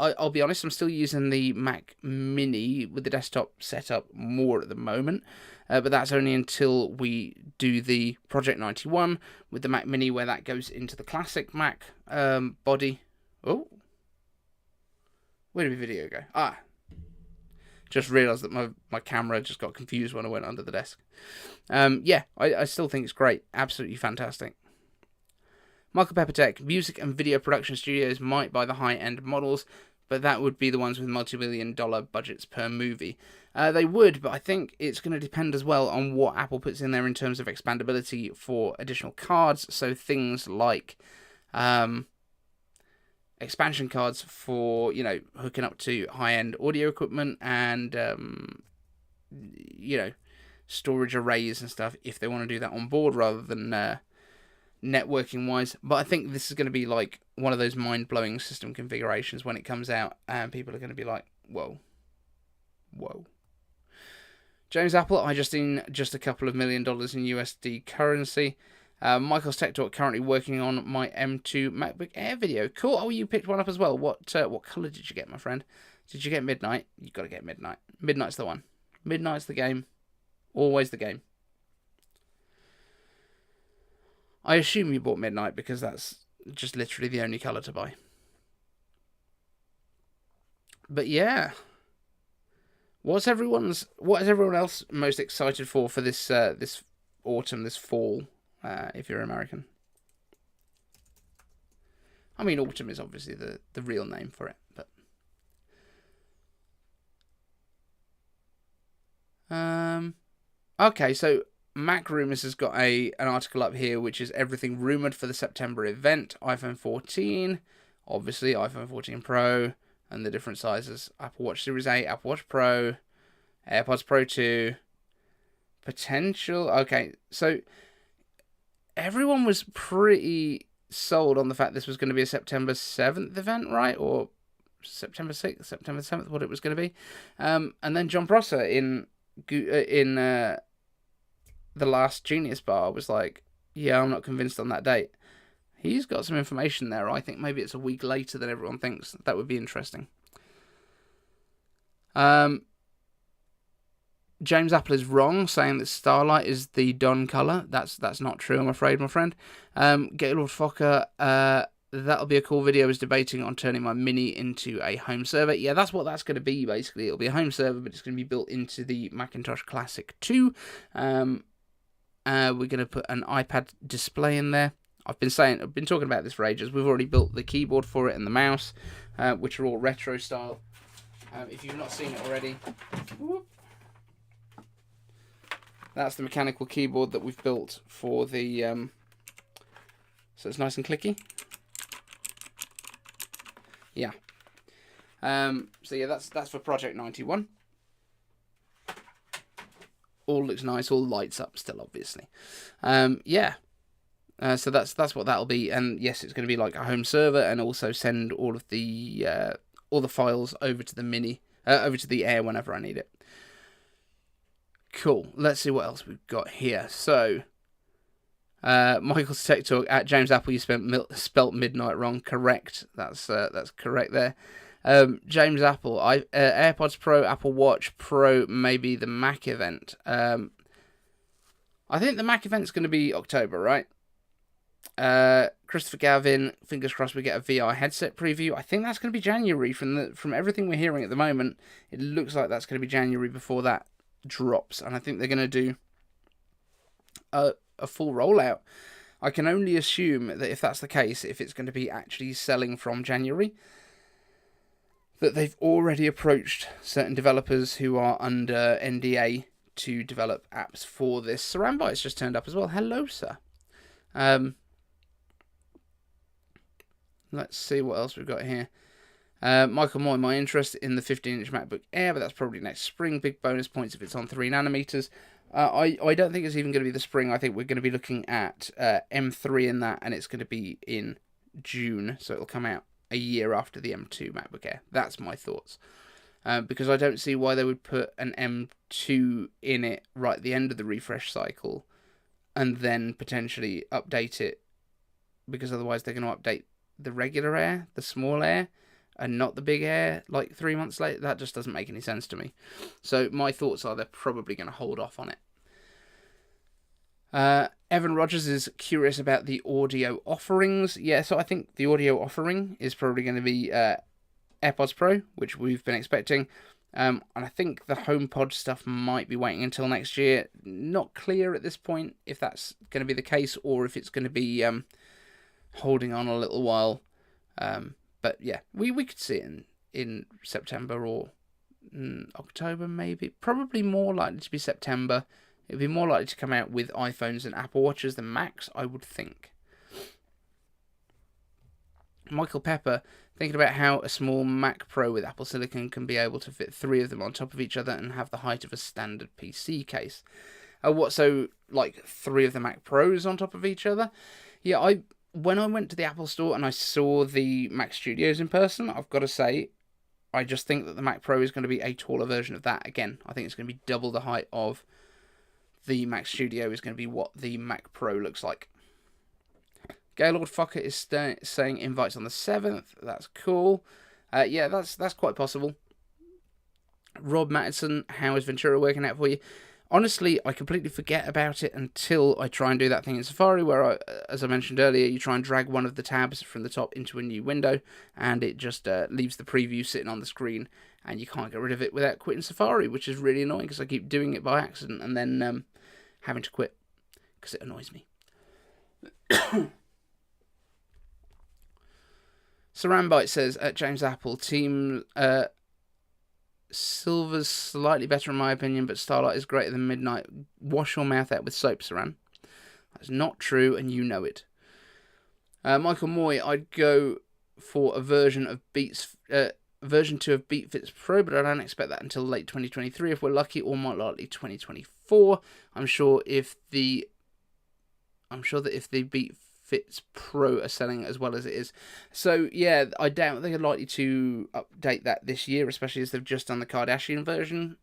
I'll be honest, I'm still using the Mac Mini with the desktop setup more at the moment. But that's only until we do the Project 91 with the Mac Mini, where that goes into the classic Mac body. Oh, where did my video go? Just realised that my camera just got confused when I went under the desk. Yeah, I still think it's great. Absolutely fantastic. Michael Peppertech, music and video production studios might buy the high-end models, but that would be the ones with multi-million-dollar budgets per movie. They would, but I think it's going to depend as well on what Apple puts in there in terms of expandability for additional cards. So things like expansion cards for, hooking up to high-end audio equipment and, storage arrays and stuff, if they want to do that on board rather than networking-wise. But I think this is going to be like one of those mind-blowing system configurations when it comes out, and people are going to be like, whoa. James Apple, I just seen just a couple of $1 million in USD currency. Michael's Tech Talk, currently working on my M2 MacBook Air video. Cool. Oh, you picked one up as well. What colour did you get, my friend? Did you get Midnight? You got to get Midnight. Midnight's the one. Midnight's the game. Always the game. I assume you bought Midnight because that's just literally the only colour to buy. But yeah. What is everyone else most excited for this this autumn, this fall, if you're American? I mean, autumn is obviously the real name for it, but okay, so Mac Rumors has got an article up here, which is everything rumoured for the September event. iPhone 14, obviously iPhone 14 Pro, and the different sizes. Apple Watch Series 8, Apple Watch Pro, AirPods Pro 2, potential. Okay, so everyone was pretty sold on the fact this was going to be a September 7th event, right? Or September 6th, September 7th, what it was going to be. And then John Prosser in the Last Genius Bar was like, yeah, I'm not convinced on that date. He's got some information there. I think maybe it's a week later than everyone thinks. That would be interesting. James Apple is wrong, saying that Starlight is the done colour. That's not true, I'm afraid, my friend. Gaylord Fokker, that'll be a cool video, is debating on turning my Mini into a home server. Yeah, that's what that's going to be, basically. It'll be a home server, but it's going to be built into the Macintosh Classic 2. We're going to put an iPad display in there. I've been talking about this for ages. We've already built the keyboard for it and the mouse, which are all retro style. If you've not seen it already, that's the mechanical keyboard that we've built for the. So it's nice and clicky. Yeah. So yeah, that's for Project 91. All looks nice. All lights up still, obviously. Yeah. So that's what that'll be, and yes, it's going to be like a home server, and also send all the files over to the Mini, over to the Air whenever I need it. Cool. Let's see what else we've got here. So, Michael's Tech Talk at James Apple. You spelt midnight wrong. Correct. That's correct there. James Apple. AirPods Pro, Apple Watch Pro, maybe the Mac event. I think the Mac event's going to be October, right? Christopher Gavin, fingers crossed we get a VR headset preview. I think that's going to be January. From everything we're hearing at the moment, it looks like that's going to be January before that drops, and I think they're going to do a full rollout. I can only assume that if that's the case, if it's going to be actually selling from January, that they've already approached certain developers who are under NDA to develop apps for this. Sarambyte's just turned up as well. Hello, sir. Let's see what else we've got here. Michael Moy, my interest in the 15-inch MacBook Air, but that's probably next spring. Big bonus points if it's on 3 nanometers. I don't think it's even going to be the spring. I think we're going to be looking at M3 in that, and it's going to be in June, so it'll come out a year after the M2 MacBook Air. That's my thoughts. Because I don't see why they would put an M2 in it right at the end of the refresh cycle and then potentially update it, because otherwise they're going to update the regular Air, the small Air, and not the big Air like 3 months later. That just doesn't make any sense to me. So my thoughts are they're probably going to hold off on it. Evan Rogers is curious about the audio offerings. Yeah, so I think the audio offering is probably going to be AirPods Pro, which we've been expecting. And I think the HomePod stuff might be waiting until next year. Not clear at this point if that's going to be the case or if it's going to be holding on a little while. But yeah, we could see it in September or October maybe. Probably more likely to be September. It'd be more likely to come out with iPhones and Apple Watches than Macs, I would think. Michael Pepper, thinking about how a small Mac Pro with Apple Silicon can be able to fit 3 of them on top of each other and have the height of a standard PC case. So like 3 of the Mac Pros on top of each other? Yeah, when I went to the Apple Store and I saw the Mac Studios in person, I've got to say, I just think that the Mac Pro is going to be a taller version of that. Again, I think it's going to be double the height of the Mac Studio is going to be what the Mac Pro looks like. Gaylord Fokker is saying invites on the 7th. That's cool. Yeah, that's quite possible. Rob Mattison, how is Ventura working out for you? Honestly, I completely forget about it until I try and do that thing in Safari where, as I mentioned earlier, you try and drag one of the tabs from the top into a new window and it just leaves the preview sitting on the screen and you can't get rid of it without quitting Safari, which is really annoying because I keep doing it by accident and then having to quit because it annoys me. Sarambite says, at James Apple, Team Silver's slightly better in my opinion, but Starlight is greater than Midnight. Wash your mouth out with soap, Saran. That's not true, and you know it. Michael Moy, I'd go for a version 2 of BeatFits Pro, but I don't expect that until late 2023 if we're lucky, or more likely 2024. I'm sure that if the BeatFits Pro are selling as well as it is. So yeah, I doubt they're likely to update that this year, especially as they've just done the Kardashian version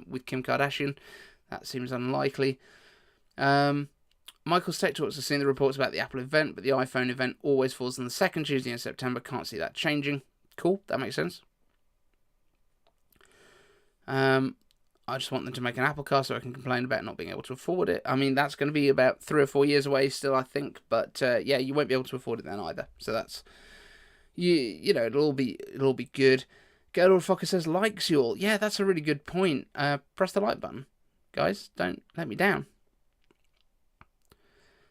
with Kim Kardashian. That seems unlikely. Michael's Tech Talks has seen the reports about the Apple event, but the iPhone event always falls on the second Tuesday in September. Can't see that changing. Cool, that makes sense. I I just want them to make an Apple car so I can complain about not being able to afford it. I mean, that's going to be about 3 or 4 years away still, I think. But yeah, you won't be able to afford it then either. So that's, you know, it'll all be good. Girl Fokker says, likes you all. Yeah, that's a really good point. Press the like button. Guys, don't let me down.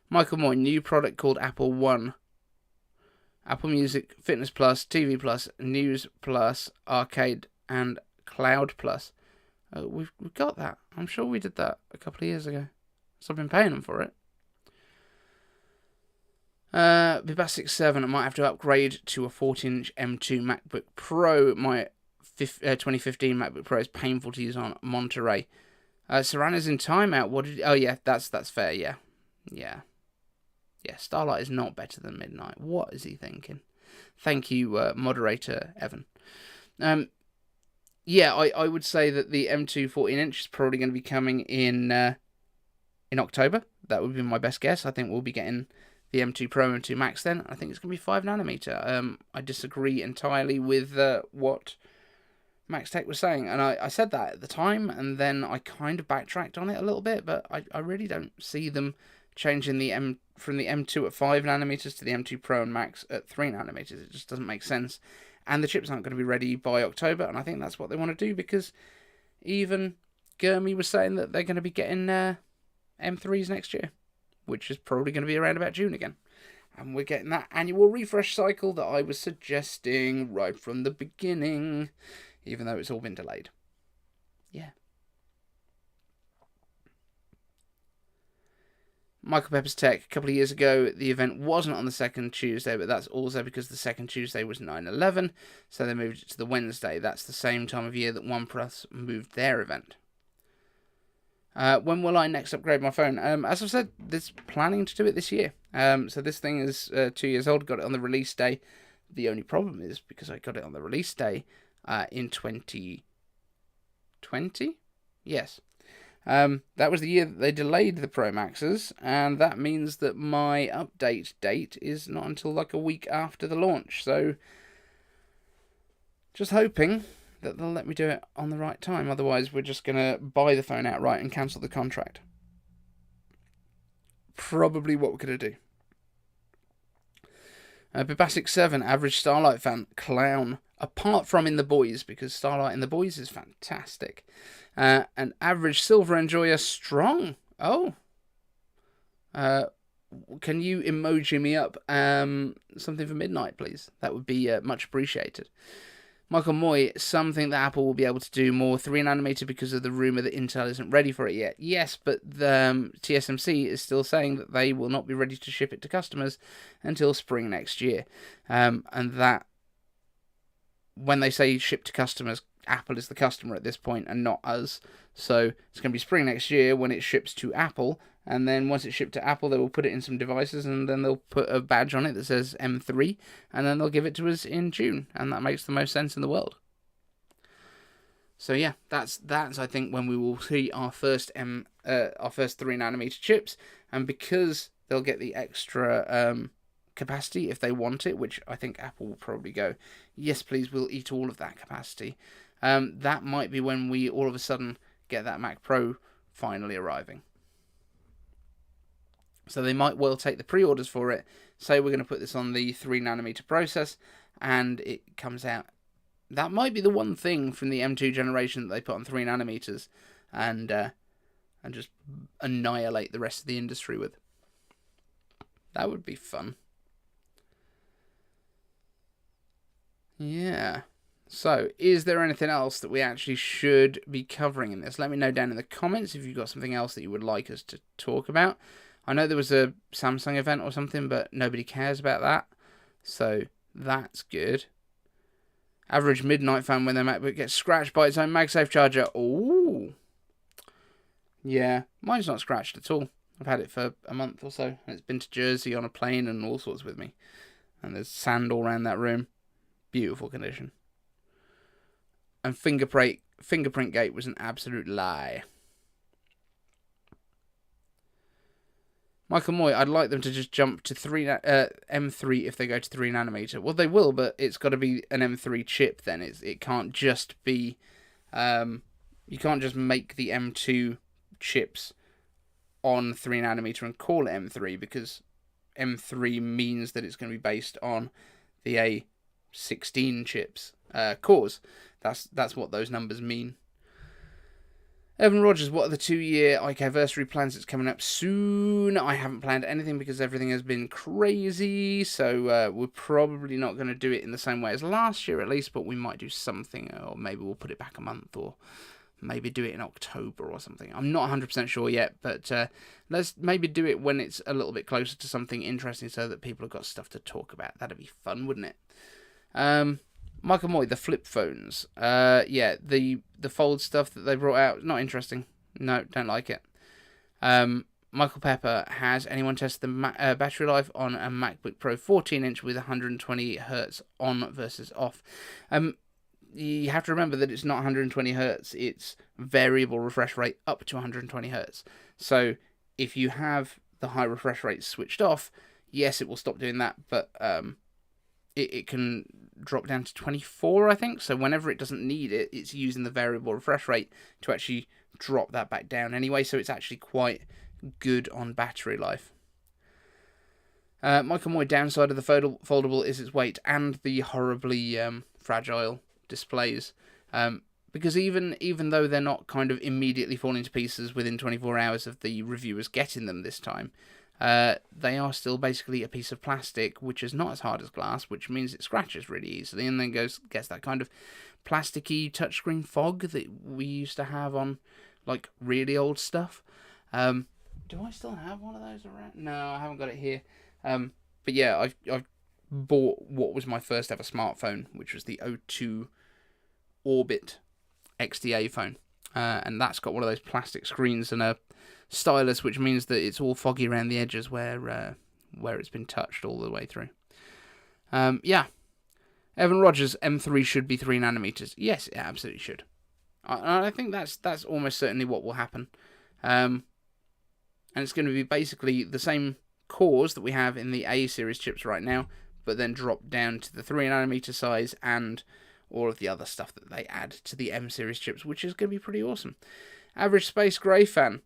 Michael Moore, new product called Apple One. Apple Music, Fitness Plus, TV Plus, News Plus, Arcade, and Cloud Plus. We've got that. I'm sure we did that a couple of years ago. So I've been paying them for it. Bibasic 7, I might have to upgrade to a 14-inch M2 MacBook Pro. My 2015 MacBook Pro is painful to use on Monterey. Serrano's in timeout. Oh yeah, that's fair. Yeah. Starlight is not better than Midnight. What is he thinking? Thank you, moderator Evan. Yeah, I would say that the M2 14-inch is probably going to be coming in October. That would be my best guess. I think we'll be getting the M2 Pro and M2 Max then. I think it's going to be 5nm. I disagree entirely with what Max Tech was saying. And I said that at the time, and then I kind of backtracked on it a little bit, but I really don't see them changing from the M2 at 5nm to the M2 Pro and Max at 3nm. It just doesn't make sense. And the chips aren't going to be ready by October, and I think that's what they want to do, because even Gurmy was saying that they're going to be getting M3s next year, which is probably going to be around about June again. And we're getting that annual refresh cycle that I was suggesting right from the beginning, even though it's all been delayed. Yeah. Michael Pepper's Tech, a couple of years ago, the event wasn't on the second Tuesday, but that's also because the second Tuesday was 9/11, so they moved it to the Wednesday. That's the same time of year that OnePlus moved their event. When will I next upgrade my phone? As I've said, there's planning to do it this year. So this thing is 2 years old, got it on the release day. The only problem is, because I got it on the release day in 2020? Yes. That was the year that they delayed the Pro Maxes, and that means that my update date is not until like a week after the launch. So, just hoping that they'll let me do it on the right time. Otherwise, we're just going to buy the phone outright and cancel the contract. Probably what we're going to do. Bibasic 7, average Starlight fan, clown. Apart from In the Boys, because Starlight in the Boys is fantastic. An average Silver enjoyer, strong. Oh. Can you emoji me up something for Midnight, please? That would be much appreciated. Michael Moy, something that Apple will be able to do more 3nm because of the rumour that Intel isn't ready for it yet. Yes, but the TSMC is still saying that they will not be ready to ship it to customers until spring next year. And that, when they say ship to customers, Apple is the customer at this point and not us. So it's going to be spring next year when it ships to Apple. And then once it's shipped to Apple, they will put it in some devices, and then they'll put a badge on it that says M3, and then they'll give it to us in June. And that makes the most sense in the world. So yeah, that's I think when we will see our first 3nm chips, and because they'll get the extra capacity if they want it, which I think Apple will probably go, yes please, we'll eat all of that capacity. That might be when we all of a sudden get that Mac Pro finally arriving. So they might well take the pre-orders for it, say we're going to put this on the 3nm process, and it comes out. That might be the one thing from the M2 generation that they put on 3nm, and just annihilate the rest of the industry with. That would be fun. Yeah. So, is there anything else that we actually should be covering in this? Let me know down in the comments if you've got something else that you would like us to talk about. I know there was a Samsung event or something, but nobody cares about that. So, that's good. Average Midnight fan when their MacBook gets scratched by its own MagSafe charger. Ooh. Yeah, mine's not scratched at all. I've had it for a month or so, and it's been to Jersey on a plane and all sorts with me. And there's sand all around that room. Beautiful condition. And fingerprint gate was an absolute lie. Michael Moy, I'd like them to just jump to M3 if they go to 3nm. Well, they will, but it's got to be an M3 chip then. It can't just be, You can't just make the M2 chips on 3nm and call it M3, because M3 means that it's going to be based on the A16 chips cores. That's what those numbers mean. Evan Rogers, what are the 2-year IKversary plans? It's coming up soon. I haven't planned anything because everything has been crazy, so we're probably not going to do it in the same way as last year at least, but we might do something, or maybe we'll put it back a month, or maybe do it in October or something. I'm not 100% sure yet, but let's maybe do it when it's a little bit closer to something interesting so that people have got stuff to talk about. That'd be fun, wouldn't it? Michael Moy, the flip phones. Yeah, the fold stuff that they brought out, not interesting. No, don't like it. Michael Pepper, has anyone tested the battery life on a MacBook Pro 14-inch with 120 Hz on versus off? You have to remember that it's not 120 Hz, it's variable refresh rate up to 120 Hz. So if you have the high refresh rate switched off, yes, it will stop doing that, but it can drop down to 24, I think. So whenever it doesn't need it, it's using the variable refresh rate to actually drop that back down anyway. So it's actually quite good on battery life. Michael Moy, downside of the foldable is its weight and the horribly fragile displays. Because even though they're not kind of immediately falling to pieces within 24 hours of the reviewers getting them this time, they are still basically a piece of plastic which is not as hard as glass, which means it scratches really easily and then gets that kind of plasticky touchscreen fog that we used to have on like really old stuff. Do I still have one of those around? No, I haven't got it here. But yeah, I've bought what was my first ever smartphone, which was the O2 Orbit XDA phone, and that's got one of those plastic screens and a stylus, which means that it's all foggy around the edges where it's been touched all the way through. Yeah, Evan Rogers, M3 should be 3nm. Yes, it absolutely should. I think that's almost certainly what will happen. And it's going to be basically the same cores that we have in the A series chips right now, but then drop down to the 3nm size and all of the other stuff that they add to the M series chips, which is going to be pretty awesome. Average Space Grey fan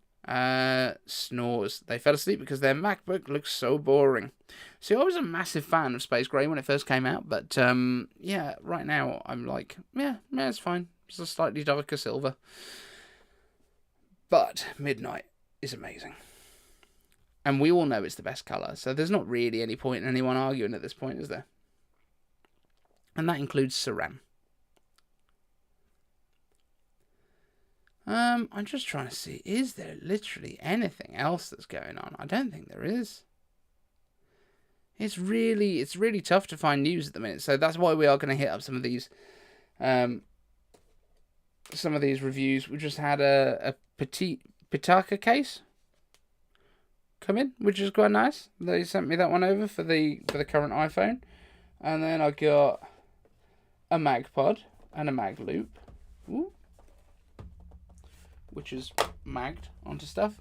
snores. They fell asleep because their MacBook looks so boring. See, I was a massive fan of Space Grey when it first came out, but yeah, right now I'm like, yeah, it's fine. It's a slightly darker silver. But Midnight is amazing. And we all know it's the best colour, so there's not really any point in anyone arguing at this point, is there? And that includes Saran. I'm just trying to see, is there literally anything else that's going on? I don't think there is. It's really tough to find news at the minute, so that's why we are going to hit up some of these reviews. We just had a Pitaka case come in, which is quite nice. They sent me that one over for the current iPhone, and then I got a MagPod and a Mag Loop. Ooh. Which is magged onto stuff.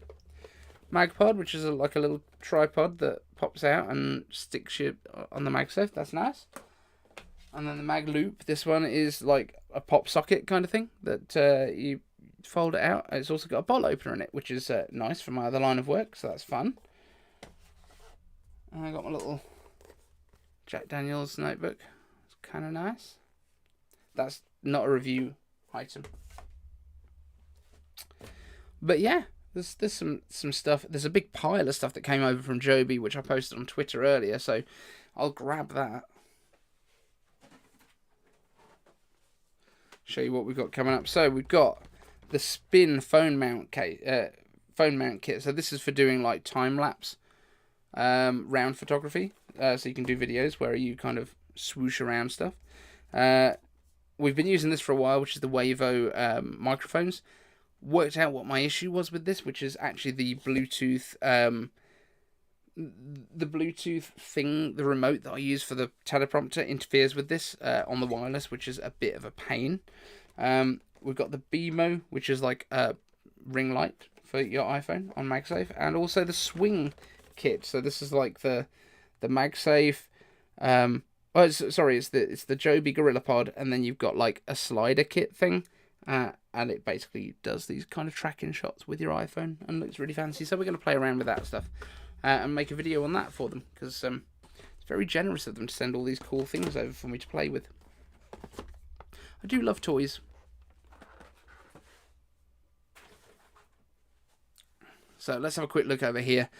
MagPod, which is like a little tripod that pops out and sticks you on the MagSafe. That's nice. And then the Mag Loop, this one is like a pop socket kind of thing that you fold it out. It's also got a bottle opener in it, which is nice for my other line of work, so that's fun. And I got my little Jack Daniels notebook. It's kind of nice. That's not a review item. But yeah, there's some stuff. There's a big pile of stuff that came over from Joby, which I posted on Twitter earlier, so I'll grab that. Show you what we've got coming up. So we've got the Spin phone mount kit. So this is for doing like time lapse round photography. So you can do videos where you kind of swoosh around stuff. We've been using this for a while, which is the Wavo microphones. Worked out what my issue was with this, which is actually the Bluetooth thing, the remote that I use for the teleprompter interferes with this on the wireless, which is a bit of a pain. We've got the BMO, which is like a ring light for your iPhone on MagSafe, and also the Swing kit. So this is like the MagSafe. It's the Joby Gorilla Pod, and then you've got like a slider kit thing. and it basically does these kind of tracking shots with your iPhone and looks really fancy. So we're going to play around with that stuff and make a video on that for them, because it's very generous of them to send all these cool things over for me to play with. I do love toys. So let's have a quick look over here.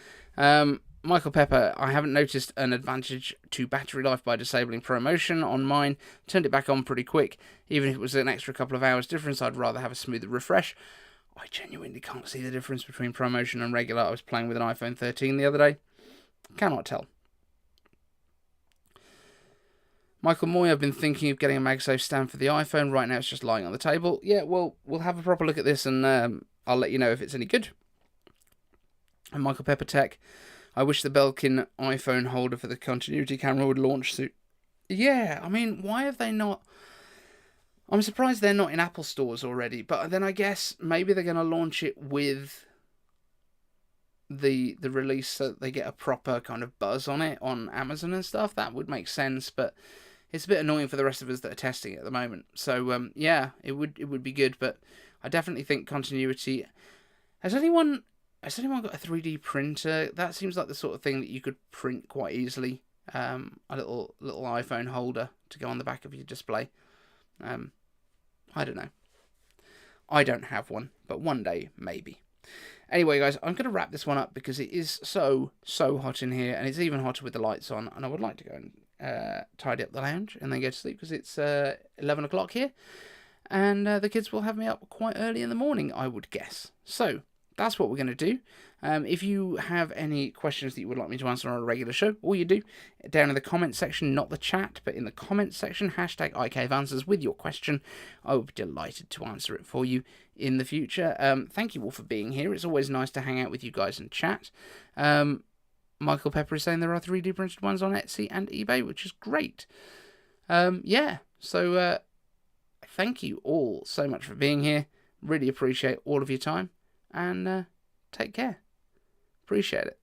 Michael Pepper, I haven't noticed an advantage to battery life by disabling ProMotion on mine. Turned it back on pretty quick. Even if it was an extra couple of hours difference, I'd rather have a smoother refresh. I genuinely can't see the difference between ProMotion and regular. I was playing with an iPhone 13 the other day. Cannot tell. Michael Moy, I've been thinking of getting a MagSafe stand for the iPhone. Right now it's just lying on the table. Yeah, well, we'll have a proper look at this and I'll let you know if it's any good. And Michael Pepper Tech, I wish the Belkin iPhone holder for the continuity camera would launch soon. Yeah, I mean, why have they not... I'm surprised they're not in Apple stores already, but then I guess maybe they're going to launch it with the release so that they get a proper kind of buzz on it on Amazon and stuff. That would make sense, but it's a bit annoying for the rest of us that are testing it at the moment. So, yeah, it would be good, but I definitely think continuity... Has anyone got a 3D printer? That seems like the sort of thing that you could print quite easily. A little iPhone holder to go on the back of your display. I don't know. I don't have one, but one day, maybe. Anyway, guys, I'm going to wrap this one up because it is so hot in here, and it's even hotter with the lights on, and I would like to go and tidy up the lounge and then go to sleep because it's 11 o'clock here, and the kids will have me up quite early in the morning, I would guess. So... that's what we're going to do. If you have any questions that you would like me to answer on a regular show, all you do, down in the comment section, not the chat, but in the comment section, hashtag #ICaveAnswers with your question. I would be delighted to answer it for you in the future. Thank you all for being here. It's always nice to hang out with you guys and chat. Michael Pepper is saying there are 3D printed ones on Etsy and eBay, which is great. Yeah, so thank you all so much for being here. Really appreciate all of your time. And take care. Appreciate it.